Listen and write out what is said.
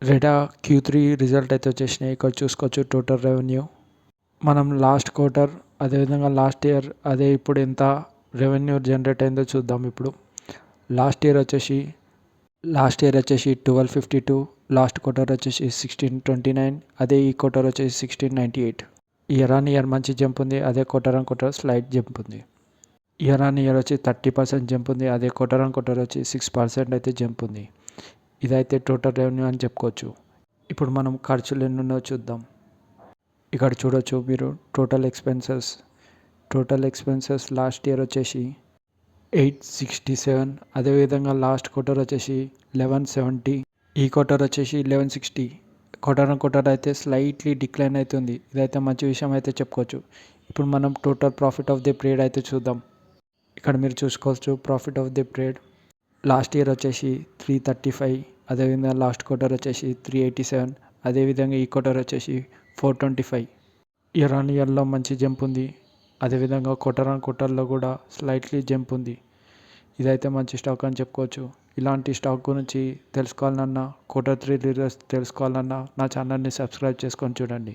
రెడా Q3 result అయితే వచ్చేసినాయి. ఇక్కడ చూసుకోవచ్చు టోటల్ రెవెన్యూ. మనం లాస్ట్ క్వార్టర్ అదేవిధంగా లాస్ట్ ఇయర్ ఇప్పుడు ఎంత రెవెన్యూ జనరేట్ అయిందో చూద్దాం. ఇప్పుడు లాస్ట్ ఇయర్ వచ్చేసి 1252, లాస్ట్ క్వార్టర్ వచ్చేసి 1629, అదే ఈ క్వార్టర్ వచ్చేసి 1698. ఇయర్ ఆన్ ఇయర్ మంచి జంప్ ఉంది, అదే quarter on quarter slight jump ఉంది. ఇయర్ ఆన్ ఇయర్ వచ్చి 30% జంప్ ఉంది, అదే క్వార్టర్ ఆన్ క్వార్టర్ వచ్చి 6% అయితే జంప్ ఉంది. ఇదైతే టోటల్ రెవెన్యూ అని చెప్పుకోవచ్చు. ఇప్పుడు మనం ఖర్చులు ఎన్ని ఉన్నాయో చూద్దాం. ఇక్కడ చూడొచ్చు మీరు టోటల్ ఎక్స్పెన్సెస్ లాస్ట్ ఇయర్ వచ్చేసి 867, అదేవిధంగా లాస్ట్ క్వార్టర్ వచ్చేసి 1170, ఈ క్వార్టర్ వచ్చేసి 1160. క్వార్టర్ ఆన్ క్వార్టర్ అయితే స్లైట్లీ డిక్లైన్ అవుతుంది. ఇదైతే మంచి విషయం అయితే చెప్పుకోవచ్చు. ఇప్పుడు మనం total profit of the period అయితే చూద్దాం. ఇక్కడ మీరు చూసుకోవచ్చు profit of the period last year వచ్చేసి 335, అదేవిధంగా లాస్ట్ క్వార్టర్ వచ్చేసి 387, అదేవిధంగా ఈ క్వార్టర్ వచ్చేసి 425. ఇయర్ ఆన్ ఇయర్లో మంచి జంప్ ఉంది, అదేవిధంగా క్వార్టర్ ఆన్ క్వార్టర్లో కూడా స్లైట్లీ జంప్ ఉంది. ఇదైతే మంచి స్టాక్ అని చెప్పుకోవచ్చు. ఇలాంటి స్టాక్ గురించి తెలుసుకోవాలన్నా, Q3 రిజల్ట్స్ తెలుసుకోవాలన్నా నా ఛానల్ని సబ్స్క్రైబ్ చేసుకొని చూడండి.